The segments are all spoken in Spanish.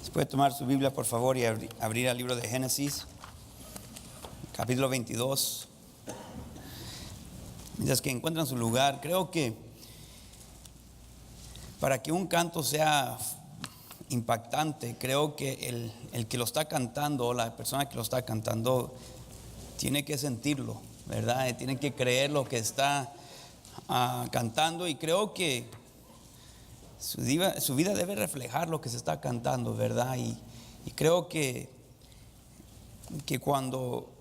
Puede tomar su Biblia, por favor, y abrir al libro de Génesis, capítulo 22. Mientras que encuentran su lugar, creo que para que un canto sea impactante, creo que el que lo está cantando, o la persona que lo está cantando, tiene que sentirlo, ¿verdad? Tiene que creer lo que está cantando, y creo que su vida debe reflejar lo que se está cantando, ¿verdad? Y creo que cuando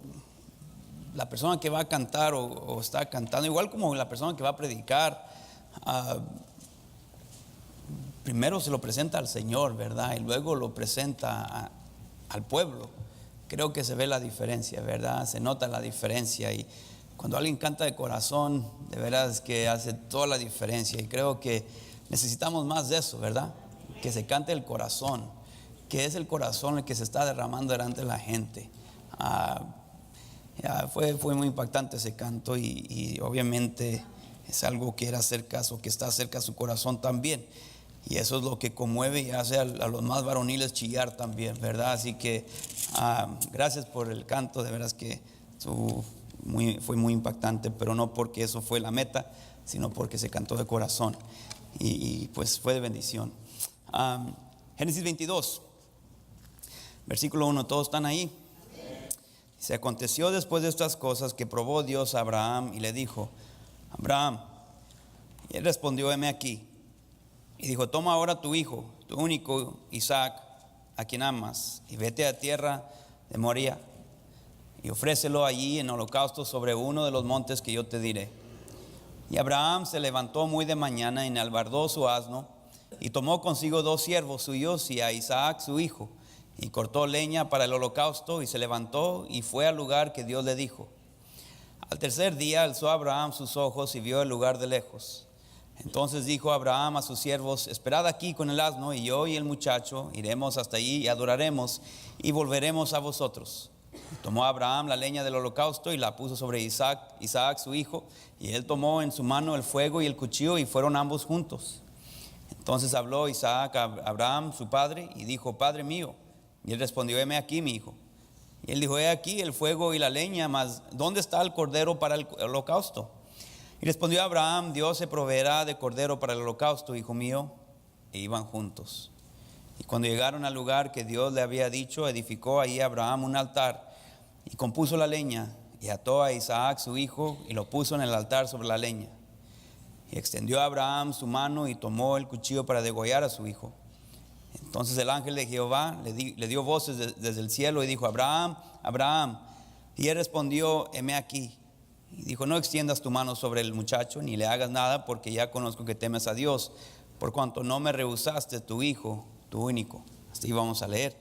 la persona que va a cantar o está cantando, igual como la persona que va a predicar, primero se lo presenta al Señor, ¿verdad? Y luego lo presenta al pueblo. Creo que se ve la diferencia, ¿verdad? Se nota la diferencia, y cuando alguien canta de corazón, de veras que hace toda la diferencia. Y creo que necesitamos más de eso, ¿verdad? Que se cante el corazón, que es el corazón el que se está derramando delante de la gente. Fue muy impactante ese canto, y obviamente es algo que era cerca, o que está cerca a su corazón también. Y eso es lo que conmueve y hace a los más varoniles chillar también, ¿verdad? Así que gracias por el canto, de veras que fue muy impactante, pero no porque eso fue la meta, sino porque se cantó de corazón. Y pues fue de bendición. Génesis 22, versículo 1, ¿todos están ahí? Se aconteció después de estas cosas que probó Dios a Abraham y le dijo: Abraham. Y él respondió: heme aquí. Y dijo: toma ahora tu hijo, tu único Isaac, a quien amas, y vete a tierra de Moría, y ofrécelo allí en holocausto sobre uno de los montes que yo te diré. Y Abraham se levantó muy de mañana, enalbardó su asno, y tomó consigo 2 siervos suyos y a Isaac su hijo, y cortó leña para el holocausto, y se levantó y fue al lugar que Dios le dijo. Al tercer día alzó Abraham sus ojos y vio el lugar de lejos. Entonces dijo Abraham a sus siervos: esperad aquí con el asno, y yo y el muchacho iremos hasta allí y adoraremos, y volveremos a vosotros. Tomó Abraham la leña del holocausto y la puso sobre Isaac su hijo, y él tomó en su mano el fuego y el cuchillo, y fueron ambos juntos. Entonces habló Isaac a Abraham su padre y dijo: Padre mío. Y él respondió: heme aquí, mi hijo. Y él dijo: he aquí el fuego y la leña, mas ¿dónde está el cordero para el holocausto? Y respondió Abraham: Dios se proveerá de cordero para el holocausto, hijo mío. E iban juntos. Y cuando llegaron al lugar que Dios le había dicho, edificó ahí Abraham un altar, y compuso la leña, y ató a Isaac su hijo, y lo puso en el altar sobre la leña. Y extendió a Abraham su mano, y tomó el cuchillo para degollar a su hijo. Entonces el ángel de Jehová le dio voces desde el cielo, y dijo: Abraham, Abraham. Y él respondió: heme aquí. Y dijo: no extiendas tu mano sobre el muchacho, ni le hagas nada, porque ya conozco que temes a Dios, por cuanto no me rehusaste tu hijo, tu único. Así vamos a leer.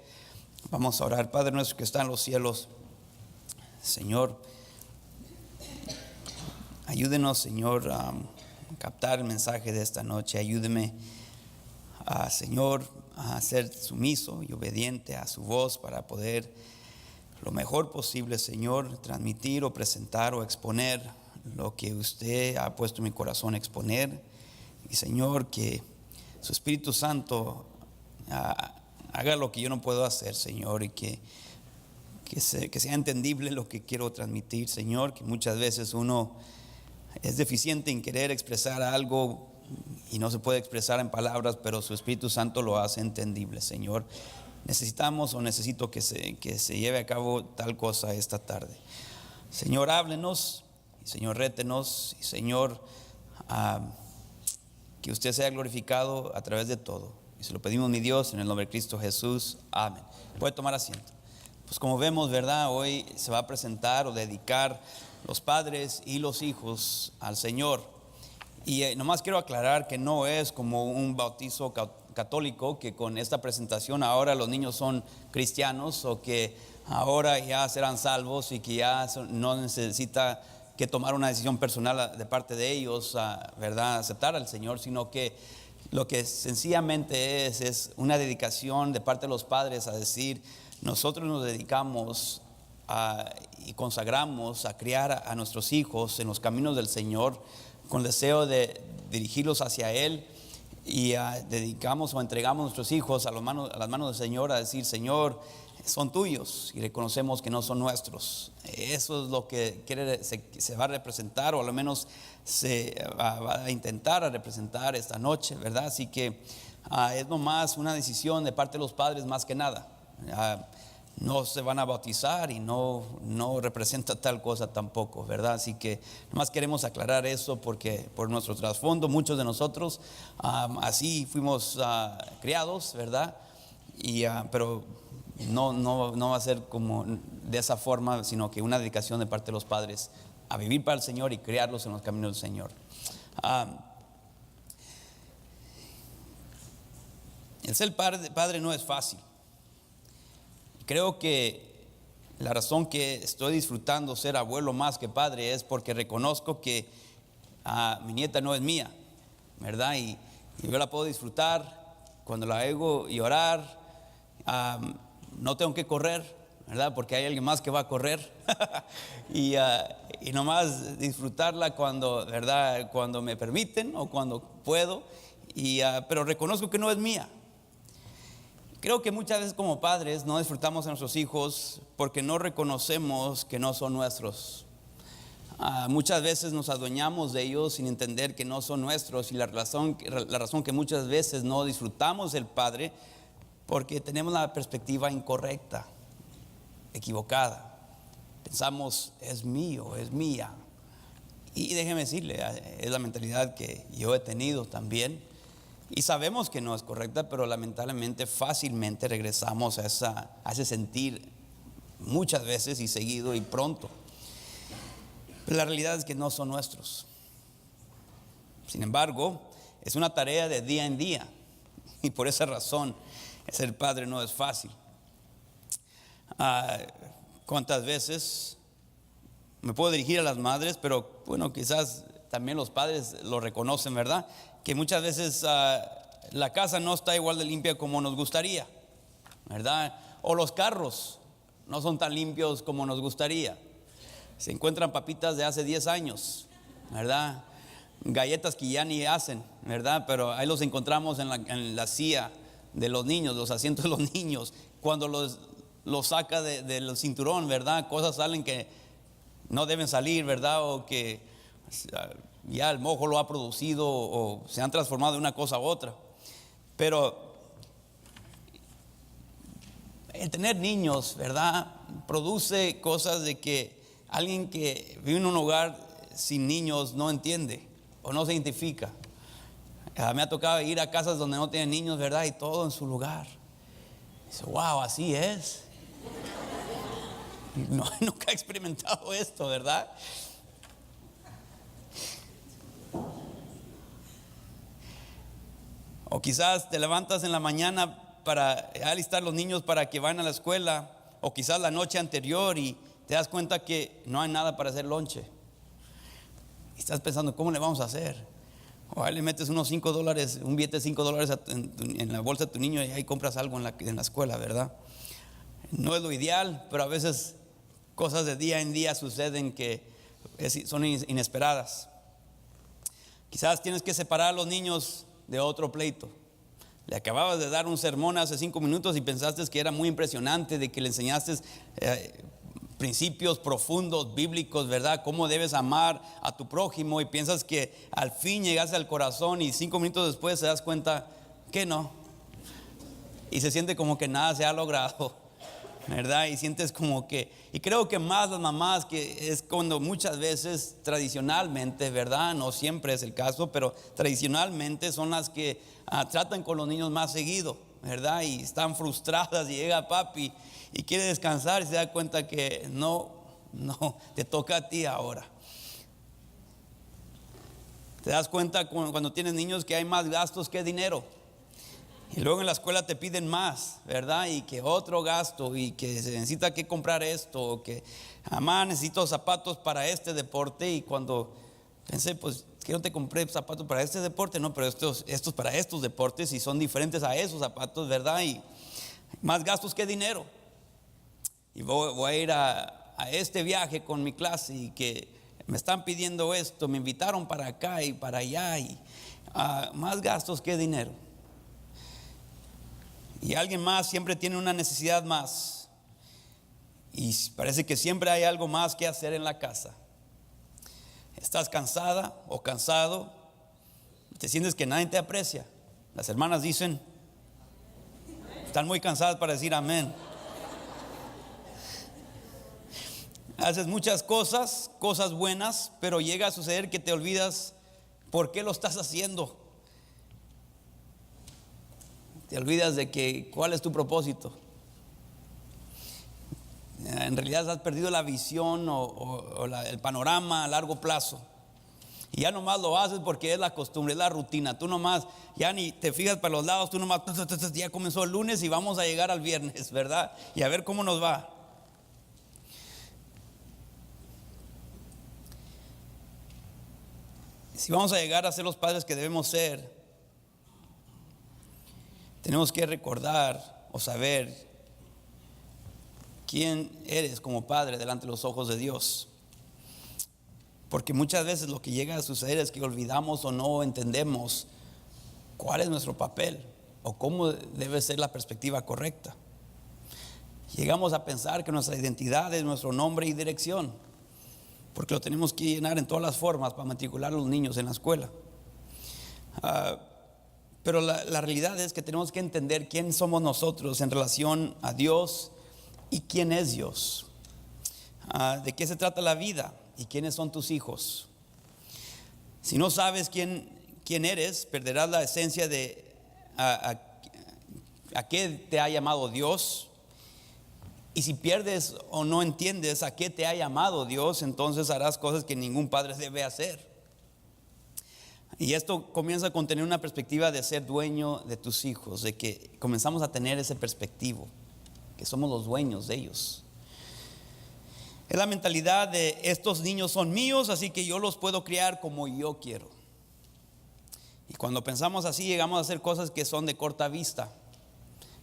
Vamos a orar. Padre nuestro que está en los cielos, Señor, ayúdenos, Señor, a captar el mensaje de esta noche. Ayúdeme, Señor, a ser sumiso y obediente a su voz para poder lo mejor posible, Señor, transmitir o presentar o exponer lo que usted ha puesto en mi corazón exponer. Y Señor, que su Espíritu Santo haga lo que yo no puedo hacer, Señor, y que sea entendible lo que quiero transmitir, Señor, que muchas veces uno es deficiente en querer expresar algo y no se puede expresar en palabras, pero su Espíritu Santo lo hace entendible, Señor. Necesito que se lleve a cabo tal cosa esta tarde. Señor, háblenos, y Señor, rétenos, y Señor, que usted sea glorificado a través de todo. Y se lo pedimos, mi Dios, en el nombre de Cristo Jesús. Amén. Puede tomar asiento. Pues como vemos, ¿verdad? Hoy se va a presentar o dedicar los padres y los hijos al Señor. Y nomás quiero aclarar que no es como un bautizo católico, que con esta presentación ahora los niños son cristianos, o que ahora ya serán salvos y que ya no necesita que tomar una decisión personal de parte de ellos, ¿verdad? Aceptar al Señor, sino que lo que sencillamente es una dedicación de parte de los padres a decir: nosotros nos dedicamos y consagramos a criar a nuestros hijos en los caminos del Señor, con el deseo de dirigirlos hacia Él, y dedicamos o entregamos nuestros hijos a las manos del Señor, a decir: Señor, son tuyos, y reconocemos que no son nuestros. Eso es lo que se va a representar, o al menos se va a intentar a representar esta noche, ¿verdad? Así que es nomás una decisión de parte de los padres más que nada. No se van a bautizar y no representa tal cosa tampoco, ¿verdad? Así que nomás queremos aclarar eso, porque por nuestro trasfondo muchos de nosotros así fuimos criados, ¿verdad? Pero no va a ser como de esa forma, sino que una dedicación de parte de los padres a vivir para el Señor y criarlos en los caminos del Señor. El ser padre no es fácil. Creo que la razón que estoy disfrutando ser abuelo más que padre es porque reconozco que mi nieta no es mía, ¿verdad? Y yo la puedo disfrutar cuando la oigo llorar. No tengo que correr, ¿verdad? Porque hay alguien más que va a correr. y nomás disfrutarla cuando, ¿verdad? Cuando me permiten o cuando puedo. Pero reconozco que no es mía. Creo que muchas veces como padres no disfrutamos a nuestros hijos porque no reconocemos que no son nuestros. Muchas veces nos adueñamos de ellos sin entender que no son nuestros, y la razón que muchas veces no disfrutamos del padre, porque tenemos la perspectiva incorrecta, equivocada. Pensamos: es mío, es mía. Y déjeme decirle, es la mentalidad que yo he tenido también. Y sabemos que no es correcta, pero lamentablemente fácilmente regresamos a ese sentir muchas veces y seguido y pronto. Pero la realidad es que no son nuestros. Sin embargo, es una tarea de día en día, y por esa razón ser padre no es fácil. ¿Cuántas veces me puedo dirigir a las madres? Pero bueno, quizás también los padres lo reconocen, ¿verdad? Que muchas veces la casa no está igual de limpia como nos gustaría, ¿verdad? O los carros no son tan limpios como nos gustaría. Se encuentran papitas de hace 10 años, ¿verdad? Galletas que ya ni hacen, ¿verdad? Pero ahí los encontramos en la silla de los niños, los asientos de los niños. Cuando los saca del cinturón, ¿verdad? Cosas salen que no deben salir, ¿verdad? O que ya el mojo lo ha producido, o se han transformado de una cosa a otra. Pero el tener niños, ¿verdad?, produce cosas de que alguien que vive en un hogar sin niños no entiende o no se identifica. Me ha tocado ir a casas donde no tienen niños, ¿verdad?, y todo en su lugar. Dice: wow, así es. Nunca he experimentado esto, ¿verdad? O quizás te levantas en la mañana para alistar los niños para que vayan a la escuela, o quizás la noche anterior, y te das cuenta que no hay nada para hacer lonche. Y estás pensando: ¿cómo le vamos a hacer? O ahí le metes unos $5, un billete de $5 en la bolsa de tu niño, y ahí compras algo en la escuela, ¿verdad? No es lo ideal, pero a veces cosas de día en día suceden que son inesperadas. Quizás tienes que separar a los niños de otro pleito. Le acababas de dar un sermón hace 5 minutos y pensaste que era muy impresionante, de que le enseñaste principios profundos bíblicos, ¿verdad? Cómo debes amar a tu prójimo, y piensas que al fin llegaste al corazón, y 5 minutos después te das cuenta que no, y se siente como que nada se ha logrado, ¿verdad? Y sientes como que, y creo que más las mamás, que es cuando muchas veces tradicionalmente, ¿verdad?, no siempre es el caso, pero tradicionalmente son las que tratan con los niños más seguido, ¿verdad? Y están frustradas, y llega papi y quiere descansar y se da cuenta que no, te toca a ti ahora. Te das cuenta cuando tienes niños que hay más gastos que dinero. Y luego en la escuela te piden más, ¿verdad? Y que otro gasto, y que se necesita que comprar esto, o que mamá, necesito zapatos para este deporte. Y cuando pensé, pues que no te compré zapatos para este deporte, no, pero estos para estos deportes, y son diferentes a esos zapatos, ¿verdad? Y más gastos que dinero. Y voy a ir a este viaje con mi clase, y que me están pidiendo esto, me invitaron para acá y para allá, y más gastos que dinero. Y alguien más siempre tiene una necesidad más. Y parece que siempre hay algo más que hacer en la casa. Estás cansada o cansado. Te sientes que nadie te aprecia. Las hermanas dicen, están muy cansadas para decir amén. Haces muchas cosas buenas, pero llega a suceder que te olvidas por qué lo estás haciendo. Te olvidas de que cuál es tu propósito. En realidad has perdido la visión o el panorama a largo plazo. Y ya nomás lo haces porque es la costumbre, es la rutina. Tú nomás ya ni te fijas para los lados, tú nomás ya comenzó el lunes y vamos a llegar al viernes, ¿verdad? Y a ver cómo nos va. Si vamos a llegar a ser los padres que debemos ser, tenemos que recordar o saber quién eres como padre delante de los ojos de Dios. Porque muchas veces lo que llega a suceder es que olvidamos o no entendemos cuál es nuestro papel o cómo debe ser la perspectiva correcta. Llegamos a pensar que nuestra identidad es nuestro nombre y dirección, porque lo tenemos que llenar en todas las formas para matricular a los niños en la escuela. Pero la realidad es que tenemos que entender quién somos nosotros en relación a Dios y quién es Dios. De qué se trata la vida y quiénes son tus hijos. Si no sabes quién eres, perderás la esencia de a qué te ha llamado Dios. Y si pierdes o no entiendes a qué te ha llamado Dios, entonces harás cosas que ningún padre debe hacer. Y esto comienza con tener una perspectiva de ser dueño de tus hijos, de que comenzamos a tener ese perspectivo, que somos los dueños de ellos. Es la mentalidad de estos niños son míos, así que yo los puedo criar como yo quiero. Y cuando pensamos así, llegamos a hacer cosas que son de corta vista,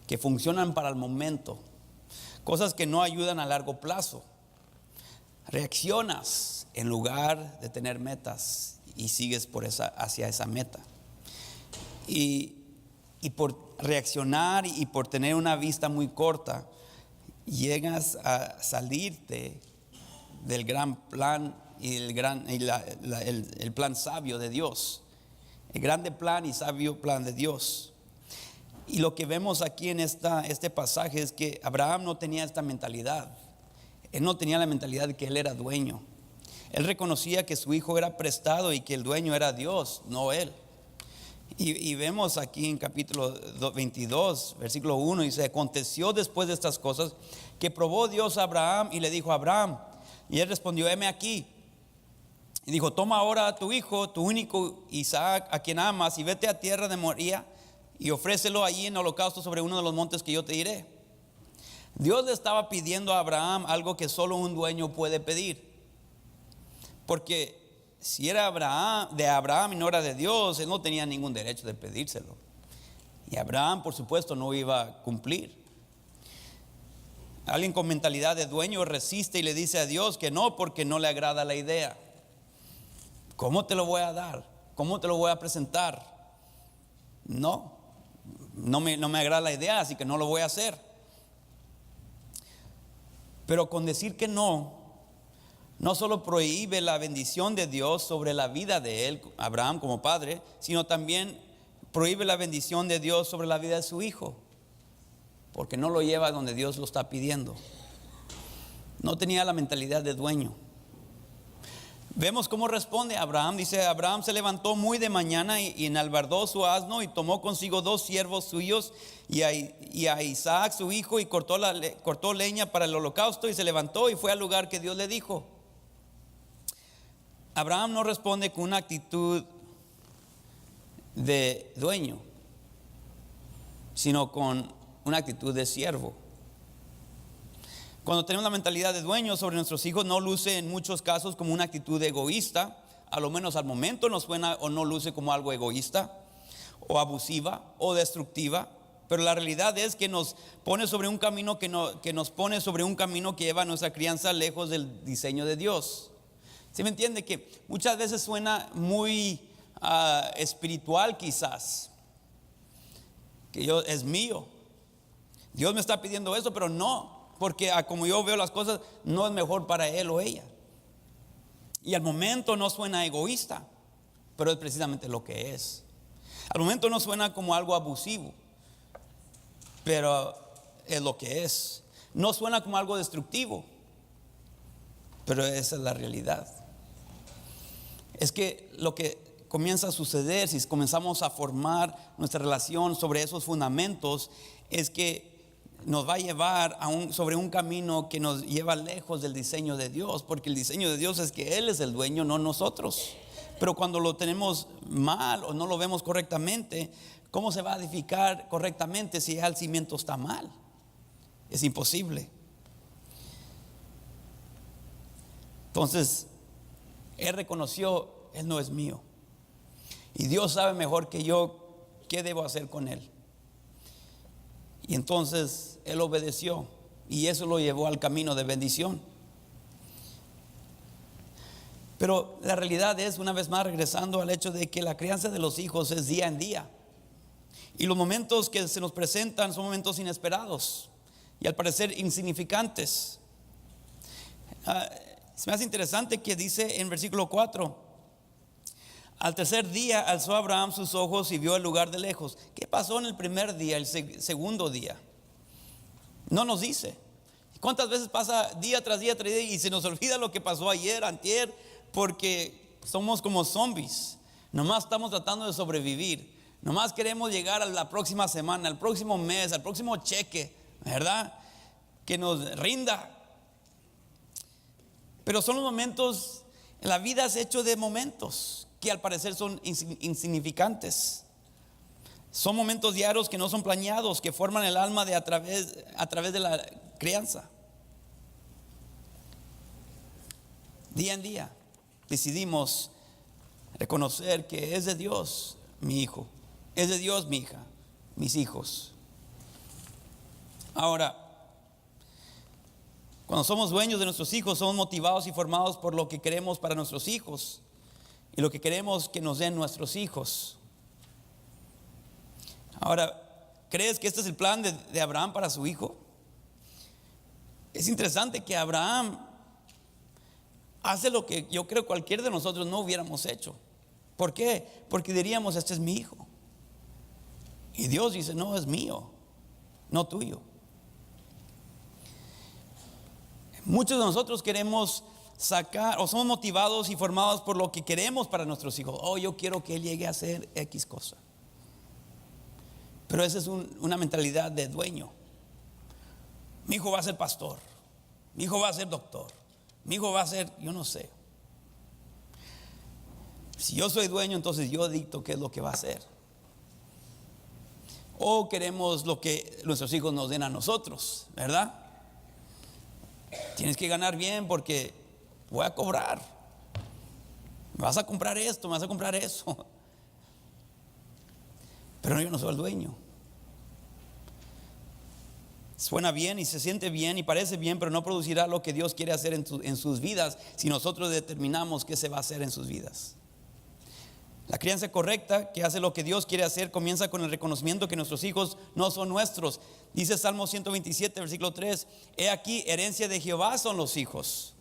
que funcionan para el momento, cosas que no ayudan a largo plazo. Reaccionas en lugar de tener metas y sigues hacia esa meta. Y por reaccionar y por tener una vista muy corta, llegas a salirte del gran plan y el plan sabio de Dios, el grande plan y sabio plan de Dios. Y lo que vemos aquí en este pasaje es que Abraham no tenía esta mentalidad. Él no tenía la mentalidad de que él era dueño. Él reconocía que su hijo era prestado y que el dueño era Dios, no él. Y vemos aquí en capítulo 22, versículo 1, dice: aconteció después de estas cosas que probó Dios a Abraham y le dijo: Abraham. Y él respondió: heme aquí. Y dijo: toma ahora a tu hijo, tu único Isaac, a quien amas, y vete a tierra de Moría y ofrécelo allí en holocausto sobre uno de los montes que yo te diré. Dios le estaba pidiendo a Abraham algo que solo un dueño puede pedir. Porque si era de Abraham y no era de Dios, él no tenía ningún derecho de pedírselo. Y Abraham, por supuesto, no iba a cumplir. Alguien con mentalidad de dueño resiste y le dice a Dios que no, porque no le agrada la idea. ¿Cómo te lo voy a dar? ¿Cómo te lo voy a presentar? No me agrada la idea, así que no lo voy a hacer. Pero con decir que no solo prohíbe la bendición de Dios sobre la vida de él, Abraham como padre, sino también prohíbe la bendición de Dios sobre la vida de su hijo, porque no lo lleva donde Dios lo está pidiendo. No tenía la mentalidad de dueño. Vemos cómo responde Abraham. Dice: Abraham se levantó muy de mañana y enalbardó su asno y tomó consigo 2 siervos suyos y a Isaac su hijo, y cortó leña para el holocausto, y se levantó y fue al lugar que Dios le dijo. Abraham no responde con una actitud de dueño, sino con una actitud de siervo. Cuando tenemos la mentalidad de dueño sobre nuestros hijos, no luce en muchos casos como una actitud egoísta. A lo menos al momento nos suena o no luce como algo egoísta o abusiva o destructiva. Pero la realidad es que nos pone sobre un camino que nos pone sobre un camino que lleva a nuestra crianza lejos del diseño de Dios. ¿Sí me entiende? Que muchas veces suena muy espiritual quizás, que es mío. Dios me está pidiendo eso, pero no, porque como yo veo las cosas, no es mejor para él o ella. Y al momento no suena egoísta, pero es precisamente lo que es. Al momento no suena como algo abusivo, pero es lo que es. No suena como algo destructivo, pero esa es la realidad. Es que lo que comienza a suceder si comenzamos a formar nuestra relación sobre esos fundamentos es que nos va a llevar sobre un camino que nos lleva lejos del diseño de Dios, porque el diseño de Dios es que Él es el dueño, no nosotros. Pero cuando lo tenemos mal o no lo vemos correctamente, ¿cómo se va a edificar correctamente si el cimiento está mal? Es imposible. Entonces, él reconoció, él no es mío. Y Dios sabe mejor que yo qué debo hacer con él. Y entonces él obedeció y eso lo llevó al camino de bendición. Pero la realidad es, una vez más regresando al hecho de que la crianza de los hijos es día en día. Y los momentos que se nos presentan son momentos inesperados y al parecer insignificantes. Se me hace interesante que dice en versículo 4: al tercer día alzó Abraham sus ojos y vio el lugar de lejos. ¿Qué pasó en el primer día, el segundo día? No nos dice. ¿Cuántas veces pasa día tras día tras día y se nos olvida lo que pasó ayer, antier? Porque somos como zombies. Nomás estamos tratando de sobrevivir. Nomás queremos llegar a la próxima semana, al próximo mes, al próximo cheque, ¿verdad? Que nos rinda. Pero son los momentos, la vida es hecho de momentos que al parecer son insignificantes. Son momentos diarios que no son planeados, que forman el alma a través de la crianza. Día en día decidimos reconocer que es de Dios mi hijo, es de Dios mi hija, mis hijos. Ahora, cuando somos dueños de nuestros hijos, somos motivados y formados por lo que queremos para nuestros hijos y lo que queremos que nos den nuestros hijos. Ahora, ¿crees que este es el plan de Abraham para su hijo? Es interesante que Abraham hace lo que yo creo cualquiera de nosotros no hubiéramos hecho. ¿Por qué? Porque diríamos, este es mi hijo. Y Dios dice, no, es mío, no tuyo. Muchos de nosotros queremos sacar, o somos motivados y formados por lo que queremos para nuestros hijos. Oh, yo quiero que él llegue a hacer X cosa. Pero esa es una mentalidad de dueño. Mi hijo va a ser pastor, mi hijo va a ser doctor, mi hijo va a ser, yo no sé. Si yo soy dueño, entonces yo dicto qué es lo que va a hacer. O queremos lo que nuestros hijos nos den a nosotros, ¿verdad? Tienes que ganar bien porque voy a cobrar. Me vas a comprar esto, me vas a comprar eso. Pero yo no soy el dueño. Suena bien y se siente bien y parece bien, pero no producirá lo que Dios quiere hacer en sus vidas si nosotros determinamos qué se va a hacer en sus vidas. La crianza correcta, que hace lo que Dios quiere hacer, comienza con el reconocimiento que nuestros hijos no son nuestros. Dice Salmo 127, versículo 3: he aquí, herencia de Jehová son los hijos.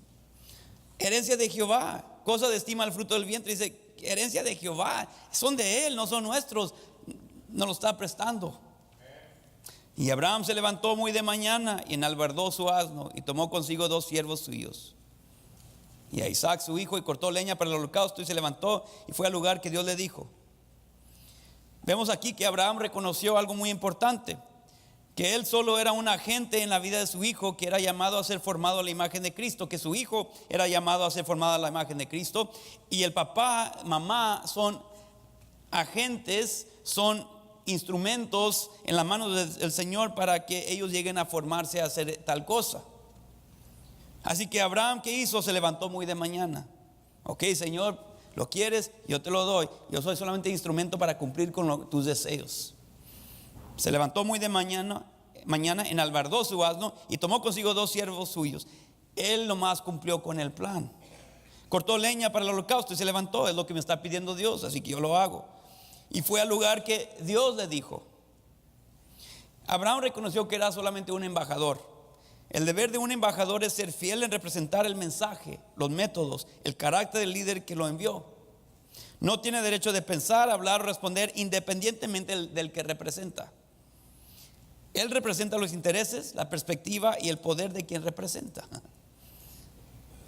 Herencia de Jehová, cosa de estima el fruto del vientre. Dice, herencia de Jehová, son de Él, no son nuestros, nos lo está prestando. Y Abraham se levantó muy de mañana y enalbardó su asno y tomó consigo 2 siervos suyos y a Isaac su hijo, y cortó leña para el holocausto, y se levantó y fue al lugar que Dios le dijo. Vemos aquí que Abraham reconoció algo muy importante, que él solo era un agente en la vida de su hijo, que era llamado a ser formado a la imagen de Cristo, que su hijo era llamado a ser formado a la imagen de Cristo, y el papá, mamá son agentes, son instrumentos en las manos del Señor para que ellos lleguen a formarse a hacer tal cosa. Así que Abraham, ¿qué hizo? Se levantó muy de mañana. Ok, Señor, ¿lo quieres? Yo te lo doy. Yo soy solamente instrumento para cumplir con tus deseos. Se levantó muy de mañana, enalbardó su asno y tomó consigo 2 siervos suyos. Él nomás cumplió con el plan. Cortó leña para el holocausto y se levantó. Es lo que me está pidiendo Dios, así que yo lo hago. Y fue al lugar que Dios le dijo. Abraham reconoció que era solamente un embajador. El deber de un embajador es ser fiel en representar el mensaje, los métodos, el carácter del líder que lo envió. No tiene derecho de pensar, hablar o responder independientemente del que representa. Él representa los intereses, la perspectiva y el poder de quien representa.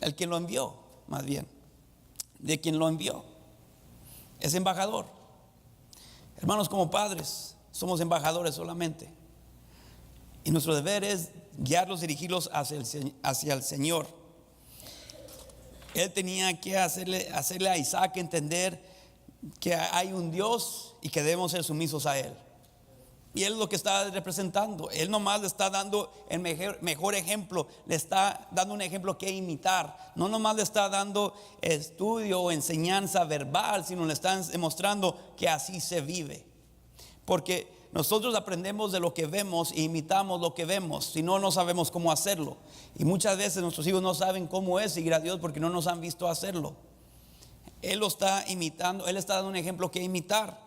El quien lo envió, más bien. De quien lo envió. Es embajador. Hermanos, como padres, somos embajadores solamente. Y nuestro deber es guiarlos, dirigirlos hacia el Señor. Él tenía que hacerle a Isaac entender que hay un Dios y que debemos ser sumisos a Él. Y Él es lo que está representando. Él nomás le está dando el mejor ejemplo. Le está dando un ejemplo que imitar. No nomás le está dando estudio o enseñanza verbal, sino le está demostrando que así se vive. Porque nosotros aprendemos de lo que vemos e imitamos lo que vemos. Si no, no sabemos cómo hacerlo. Y muchas veces nuestros hijos no saben cómo es seguir a Dios porque no nos han visto hacerlo. Él lo está imitando. Él está dando un ejemplo que imitar.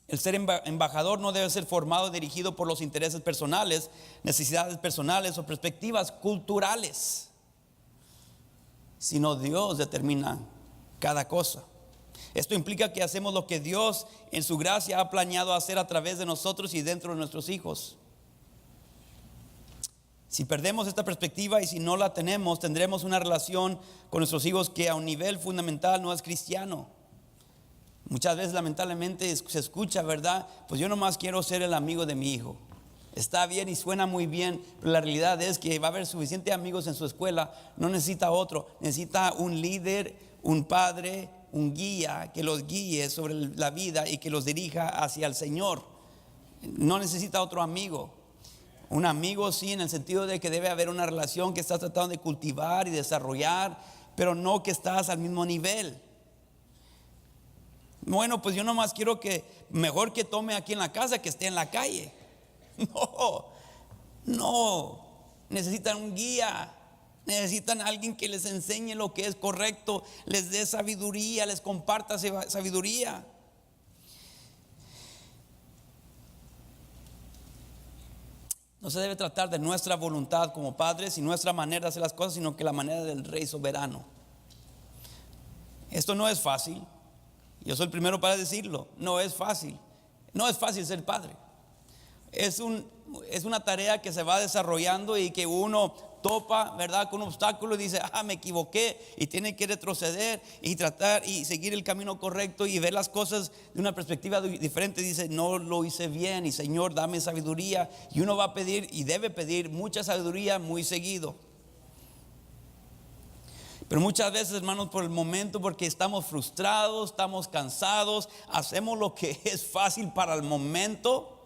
El ser embajador no debe ser formado y dirigido por los intereses personales, necesidades personales o perspectivas culturales, sino Dios determina cada cosa. Esto implica que hacemos lo que Dios en su gracia ha planeado hacer a través de nosotros y dentro de nuestros hijos. Si perdemos esta perspectiva y si no la tenemos, tendremos una relación con nuestros hijos que a un nivel fundamental no es cristiano. Muchas veces lamentablemente se escucha, ¿verdad? Pues yo nomás quiero ser el amigo de mi hijo. Está bien y suena muy bien, pero la realidad es que va a haber suficientes amigos en su escuela. No necesita otro, necesita un líder, un padre, un guía que los guíe sobre la vida y que los dirija hacia el Señor. No necesita otro amigo. Un amigo sí, en el sentido de que debe haber una relación que estás tratando de cultivar y desarrollar, pero no que estás al mismo nivel. Bueno, pues yo nomás quiero que mejor que tome aquí en la casa que esté en la calle. No, necesitan un guía, necesitan alguien que les enseñe lo que es correcto, les dé sabiduría, les comparta sabiduría. No se debe tratar de nuestra voluntad como padres y nuestra manera de hacer las cosas, sino que la manera del Rey soberano. Esto no es fácil. Yo soy el primero para decirlo. No es fácil. No es fácil ser padre. Es una tarea que se va desarrollando y que uno topa, ¿verdad?, con un obstáculo y dice, me equivoqué, y tiene que retroceder y tratar y seguir el camino correcto y ver las cosas de una perspectiva diferente. Dice, no lo hice bien y Señor, dame sabiduría. Y uno va a pedir y debe pedir mucha sabiduría muy seguido. Pero muchas veces, hermanos, por el momento, porque estamos frustrados, estamos cansados, hacemos lo que es fácil para el momento.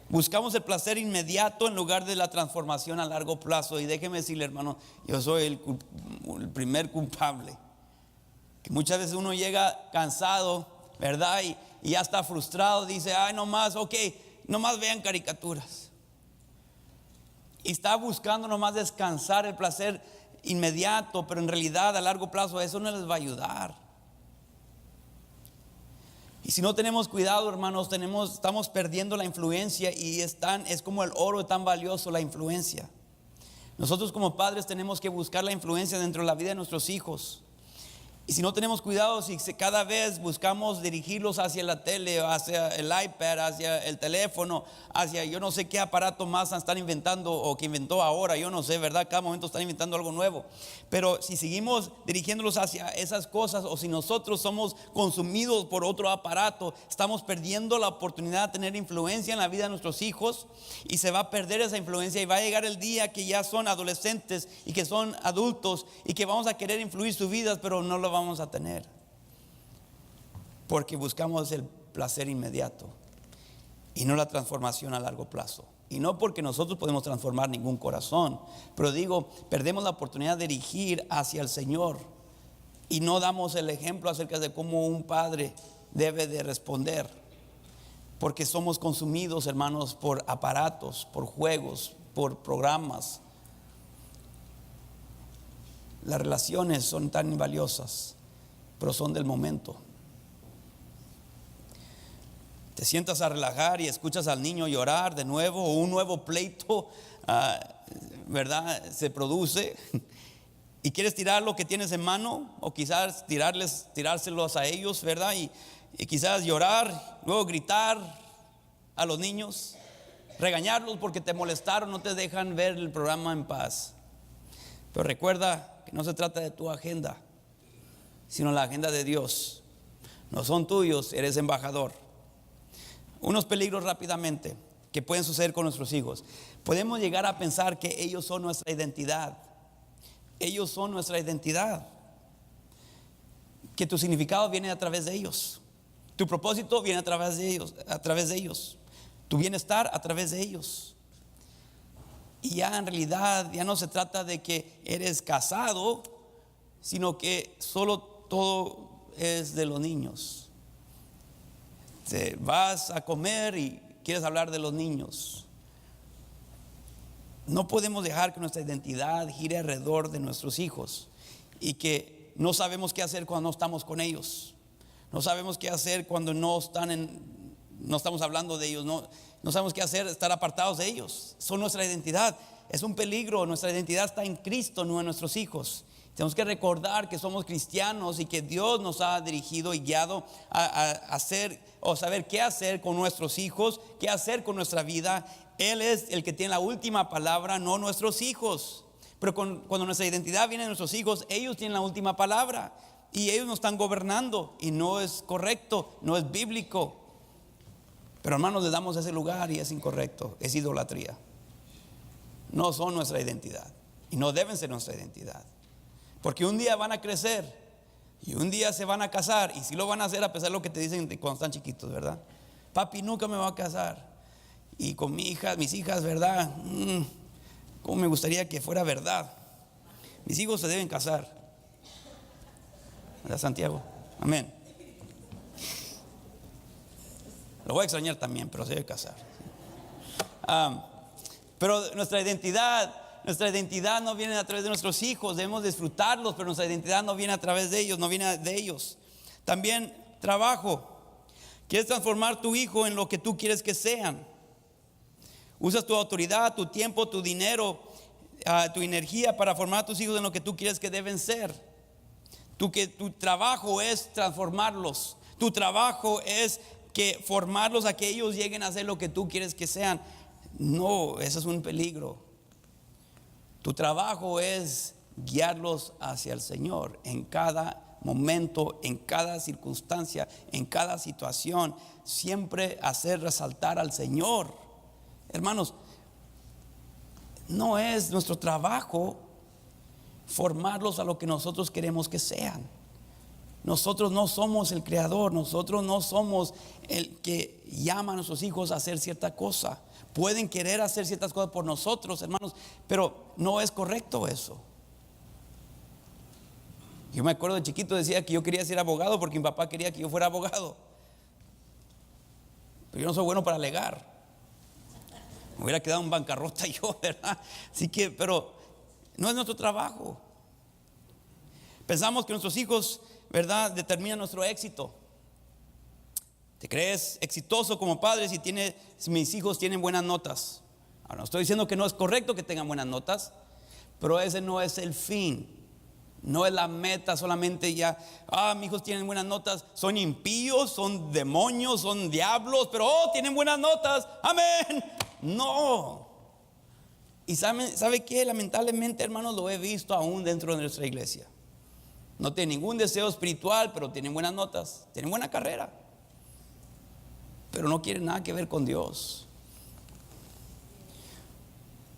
Buscamos el placer inmediato en lugar de la transformación a largo plazo. Y déjeme decirle, hermano, yo soy el primer culpable. Que muchas veces uno llega cansado, ¿verdad? Y ya está frustrado, dice, nomás vean caricaturas. Y está buscando nomás descansar, el placer inmediato, pero en realidad a largo plazo eso no les va a ayudar. Y si no tenemos cuidado, hermanos, estamos perdiendo la influencia y es como el oro tan valioso, la influencia. Nosotros como padres tenemos que buscar la influencia dentro de la vida de nuestros hijos. Y si no tenemos cuidado, si cada vez buscamos dirigirlos hacia la tele, hacia el iPad, hacia el teléfono, hacia yo no sé qué aparato más están inventando o que inventó ahora, yo no sé, ¿verdad? Cada momento están inventando algo nuevo. Pero si seguimos dirigiéndolos hacia esas cosas o si nosotros somos consumidos por otro aparato, estamos perdiendo la oportunidad de tener influencia en la vida de nuestros hijos y se va a perder esa influencia y va a llegar el día que ya son adolescentes y que son adultos y que vamos a querer influir sus vidas, pero no lo vamos a tener porque buscamos el placer inmediato y no la transformación a largo plazo. Y no porque nosotros podemos transformar ningún corazón, pero perdemos la oportunidad de dirigir hacia el Señor y no damos el ejemplo acerca de cómo un padre debe de responder, porque somos consumidos, hermanos, por aparatos, por juegos, por programas. Las relaciones son tan valiosas, pero son del momento. Te sientas a relajar y escuchas al niño llorar de nuevo, o un nuevo pleito, ¿verdad? Se produce y quieres tirar lo que tienes en mano, o quizás tirárselos a ellos, ¿verdad? Y quizás llorar, luego gritar a los niños, regañarlos porque te molestaron, no te dejan ver el programa en paz. Pero recuerda que no se trata de tu agenda, sino la agenda de Dios. No son tuyos, eres embajador. Unos peligros rápidamente que pueden suceder con nuestros hijos. Podemos llegar a pensar que ellos son nuestra identidad. Ellos son nuestra identidad. Que tu significado viene a través de ellos. Tu propósito viene a través de ellos. Tu bienestar a través de ellos. Y ya en realidad ya no se trata de que eres casado, sino que solo todo es de los niños. Te vas a comer y quieres hablar de los niños. No podemos dejar que nuestra identidad gire alrededor de nuestros hijos y que no sabemos qué hacer cuando no estamos con ellos. No sabemos qué hacer cuando no estamos hablando de ellos. No sabemos qué hacer, estar apartados de ellos. Son nuestra identidad. Es un peligro. Nuestra identidad está en Cristo, no en nuestros hijos. Tenemos que recordar que somos cristianos y que Dios nos ha dirigido y guiado a hacer o saber qué hacer con nuestros hijos, qué hacer con nuestra vida. Él es el que tiene la última palabra, no nuestros hijos. Pero cuando nuestra identidad viene de nuestros hijos, ellos tienen la última palabra y ellos nos están gobernando, y no es correcto, no es bíblico. Pero hermanos, le damos ese lugar y es incorrecto, es idolatría. No son nuestra identidad y no deben ser nuestra identidad. Porque un día van a crecer y un día se van a casar, y si lo van a hacer a pesar de lo que te dicen cuando están chiquitos, ¿verdad? Papi nunca me va a casar. Y con mis hijas, ¿verdad? Cómo me gustaría que fuera verdad. Mis hijos se deben casar, ¿verdad, Santiago? Amén. Lo voy a extrañar también, pero se debe casar. Pero nuestra identidad no viene a través de nuestros hijos. Debemos disfrutarlos, pero nuestra identidad no viene a través de ellos, no viene de ellos. También trabajo. Quieres transformar tu hijo en lo que tú quieres que sean. Usas tu autoridad, tu tiempo, tu dinero, tu energía para formar a tus hijos en lo que tú quieres que deben ser. Tu trabajo es transformarlos. Tu trabajo es formarlos a que ellos lleguen a ser lo que tú quieres que sean. No, eso es un peligro. Tu trabajo es guiarlos hacia el Señor en cada momento, en cada circunstancia, en cada situación. Siempre hacer resaltar al Señor. Hermanos, no es nuestro trabajo formarlos a lo que nosotros queremos que sean. Nosotros no somos el creador. Nosotros no somos el que llama a nuestros hijos a hacer cierta cosa. Pueden querer hacer ciertas cosas por nosotros, hermanos, pero no es correcto eso. Yo me acuerdo de chiquito, decía que yo quería ser abogado porque mi papá quería que yo fuera abogado. Pero yo no soy bueno para alegar. Me hubiera quedado en bancarrota yo, ¿verdad? Así que, pero no es nuestro trabajo. Pensamos que nuestros hijos, ¿verdad?, determinan nuestro éxito. ¿Te crees exitoso como padre si mis hijos tienen buenas notas? Ahora, no estoy diciendo que no es correcto que tengan buenas notas, pero ese no es el fin. No es la meta solamente ya. Mis hijos tienen buenas notas. Son impíos, son demonios, son diablos, pero tienen buenas notas. Amén. No. Y ¿sabe qué? Lamentablemente, hermanos, lo he visto aún dentro de nuestra iglesia. No tienen ningún deseo espiritual, pero tienen buenas notas, tienen buena carrera, pero no quieren nada que ver con Dios.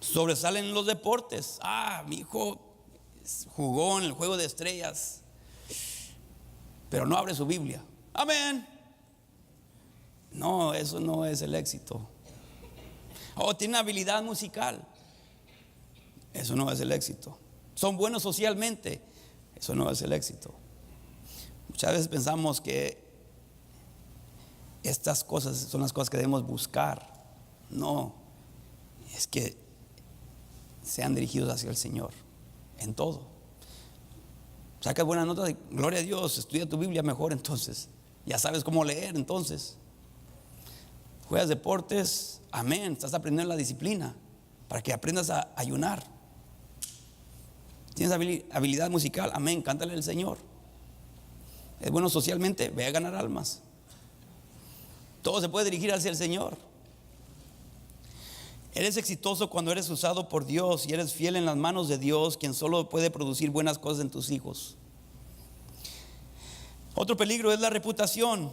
Sobresalen en los deportes. Mi hijo jugó en el juego de estrellas, pero no abre su Biblia. Amén. No, eso no es el éxito. Tiene habilidad musical. Eso no es el éxito. Son buenos socialmente. Eso no es el éxito. Muchas veces pensamos que estas cosas son las cosas que debemos buscar. No, es que sean dirigidos hacia el Señor en todo. Sacas buenas notas, gloria a Dios, estudia tu Biblia mejor entonces. Ya sabes cómo leer entonces. Juegas deportes, amén, estás aprendiendo la disciplina para que aprendas a ayunar. Tienes habilidad musical, amén, cántale al Señor. Es bueno socialmente, ve a ganar almas. Todo se puede dirigir hacia el Señor. Eres exitoso cuando eres usado por Dios y eres fiel en las manos de Dios, quien solo puede producir buenas cosas en tus hijos. Otro peligro es la reputación.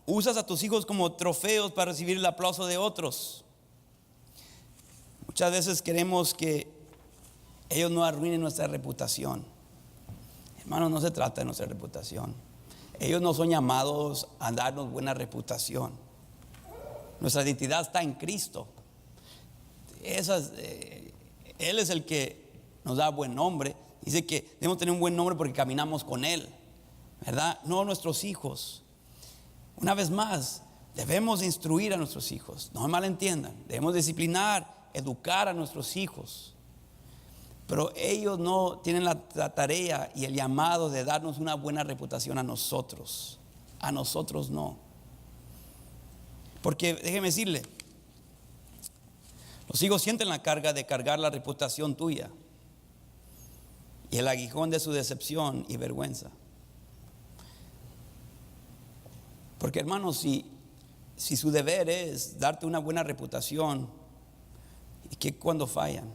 Usas a tus hijos como trofeos para recibir el aplauso de otros. Muchas veces queremos que ellos no arruinen nuestra reputación. Hermanos, no se trata de nuestra reputación. Ellos no son llamados a darnos buena reputación. Nuestra identidad está en Cristo. Él es el que nos da buen nombre. Dice que debemos tener un buen nombre porque caminamos con Él, ¿verdad? No nuestros hijos. Una vez más, debemos instruir a nuestros hijos. No me malentiendan. Debemos disciplinar, educar a nuestros hijos. Pero ellos no tienen la tarea y el llamado de darnos una buena reputación a nosotros. A nosotros no. Porque déjeme decirle, los hijos sienten la carga de cargar la reputación tuya y el aguijón de su decepción y vergüenza. Porque hermanos, si su deber es darte una buena reputación, ¿y qué cuando fallan?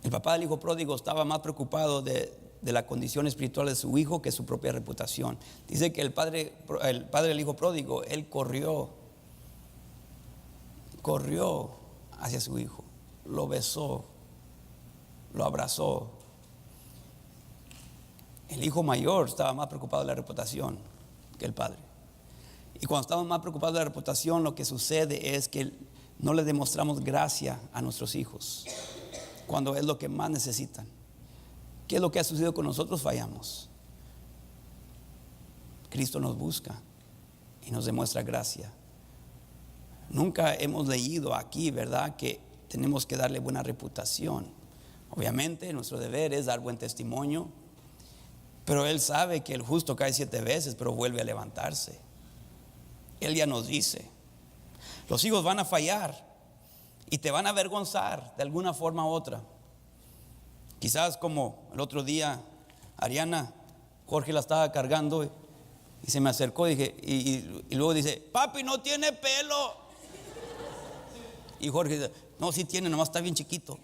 El papá del hijo pródigo estaba más preocupado de la condición espiritual de su hijo que su propia reputación. Dice que el padre del hijo pródigo, él corrió hacia su hijo, lo besó, lo abrazó. El hijo mayor estaba más preocupado de la reputación que el padre. Y cuando estamos más preocupados de la reputación, lo que sucede es que no le demostramos gracia a nuestros hijos cuando es lo que más necesitan. ¿Qué es lo que ha sucedido con nosotros? Fallamos. Cristo nos busca y nos demuestra gracia. Nunca hemos leído aquí, ¿verdad?, que tenemos que darle buena reputación. Obviamente nuestro deber es dar buen testimonio, pero Él sabe que el justo cae 7 veces, pero vuelve a levantarse. Él ya nos dice, los hijos van a fallar y te van a avergonzar de alguna forma u otra. Quizás como el otro día, Ariana, Jorge la estaba cargando y se me acercó y luego dice, papi, no tiene pelo. Y Jorge dice, no, sí tiene, nomás está bien chiquito.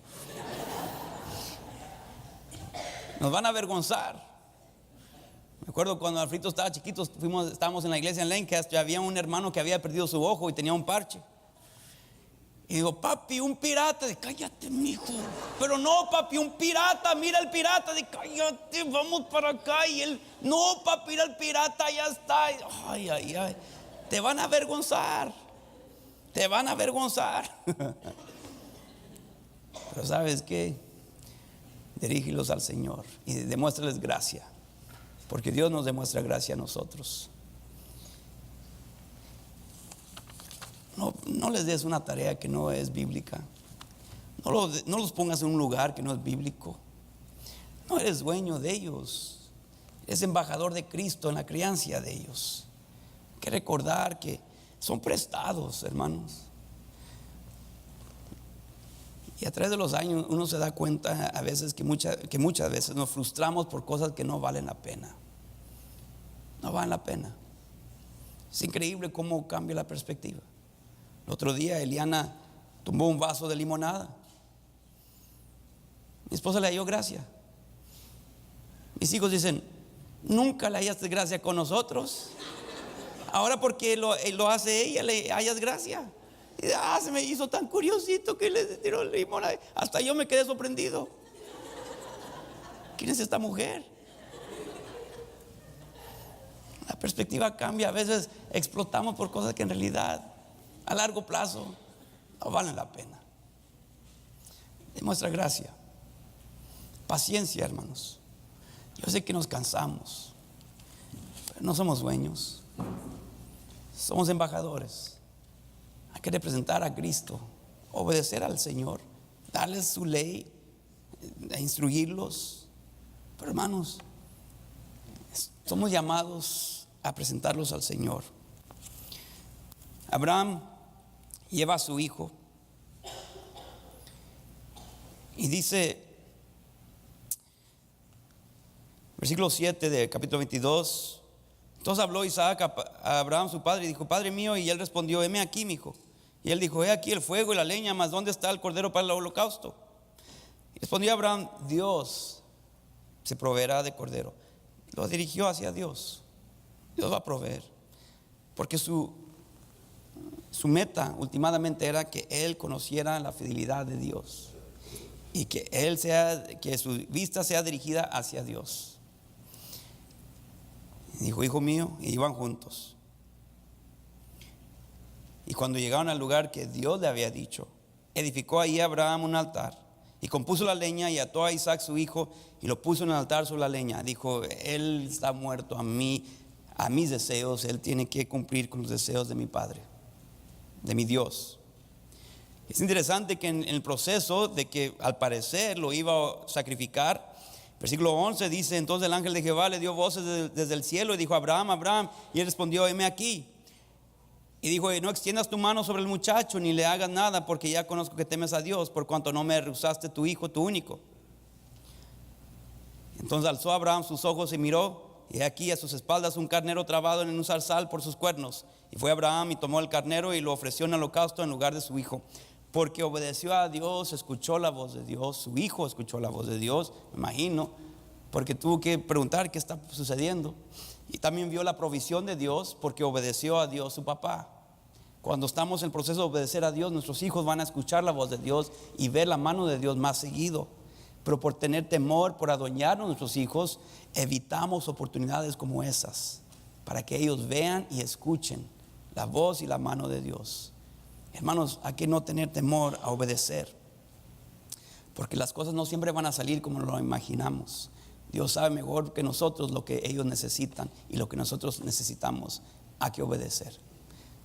Nos van a avergonzar. Me acuerdo cuando Alfredo estaba chiquito, estábamos en la iglesia en Lancaster, había un hermano que había perdido su ojo y tenía un parche. Y digo, papi, un pirata. De cállate, mijo. Pero no, papi, un pirata. Mira el pirata. De cállate, vamos para acá. Y él, no, papi, mira el pirata, ya está. Ay, ay, ay. Te van a avergonzar. Te van a avergonzar. Pero ¿sabes qué? Dirígelos al Señor y demuéstrales gracia. Porque Dios nos demuestra gracia a nosotros. No les des una tarea que no es bíblica. No los pongas en un lugar que no es bíblico. No eres dueño de ellos. Eres embajador de Cristo en la crianza de ellos. Hay que recordar que son prestados, hermanos. Y a través de los años uno se da cuenta a veces que muchas veces nos frustramos por cosas que no valen la pena. No valen la pena. Es increíble cómo cambia la perspectiva. El otro día Eliana tomó un vaso de limonada. Mi esposa le dio gracia. Mis hijos dicen, nunca le hallaste gracia con nosotros. Ahora porque lo hace ella, le hallas gracia. Y se me hizo tan curiosito que le tiró limonada. Hasta yo me quedé sorprendido. ¿Quién es esta mujer? La perspectiva cambia. A veces explotamos por cosas que en realidad a largo plazo no valen la pena. Demuestra gracia, paciencia, hermanos. Yo sé que nos cansamos, pero no somos dueños. Somos embajadores. Hay que representar a Cristo, obedecer al Señor, darles su ley, instruirlos, Pero hermanos, somos llamados a presentarlos al Señor. Abraham lleva a su hijo y dice, versículo 7 del capítulo 22, entonces habló Isaac a Abraham su padre y dijo: Padre mío. Y él respondió: heme aquí, mi hijo. Y él dijo: he aquí el fuego y la leña, mas ¿dónde está el cordero para el holocausto? Y respondió Abraham: Dios se proveerá de cordero. Lo dirigió hacia Dios. Dios va a proveer, porque su meta últimamente era que él conociera la fidelidad de Dios y que su vista sea dirigida hacia Dios. Y dijo: hijo mío, y iban juntos. Y cuando llegaron al lugar que Dios le había dicho, edificó ahí Abraham un altar y compuso la leña y ató a Isaac su hijo y lo puso en el altar sobre la leña. Dijo: él está muerto a mis deseos, él tiene que cumplir con los deseos de mi padre, de mi Dios. Es interesante que en el proceso de que al parecer lo iba a sacrificar, versículo 11 dice: entonces el ángel de Jehová le dio voces desde el cielo y dijo: Abraham, Abraham. Y él respondió: heme aquí. Y dijo: no extiendas tu mano sobre el muchacho, ni le hagas nada, porque ya conozco que temes a Dios, por cuanto no me rehusaste tu hijo, tu único. Entonces alzó Abraham sus ojos y miró, y aquí a sus espaldas un carnero trabado en un zarzal por sus cuernos. Y fue Abraham y tomó el carnero y lo ofreció en holocausto en lugar de su hijo, porque obedeció a Dios, escuchó la voz de Dios. Su hijo escuchó la voz de Dios, me imagino, porque tuvo que preguntar qué está sucediendo. Y también vio la provisión de Dios, porque obedeció a Dios su papá. Cuando estamos en el proceso de obedecer a Dios, nuestros hijos van a escuchar la voz de Dios y ver la mano de Dios más seguido. Pero por tener temor, por adueñarnos de nuestros hijos, evitamos oportunidades como esas, para que ellos vean y escuchen la voz y la mano de Dios. Hermanos, hay que no tener temor a obedecer, porque las cosas no siempre van a salir como lo imaginamos. Dios sabe mejor que nosotros lo que ellos necesitan y lo que nosotros necesitamos. Hay que obedecer.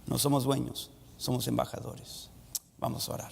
No somos dueños, somos embajadores. Vamos a orar.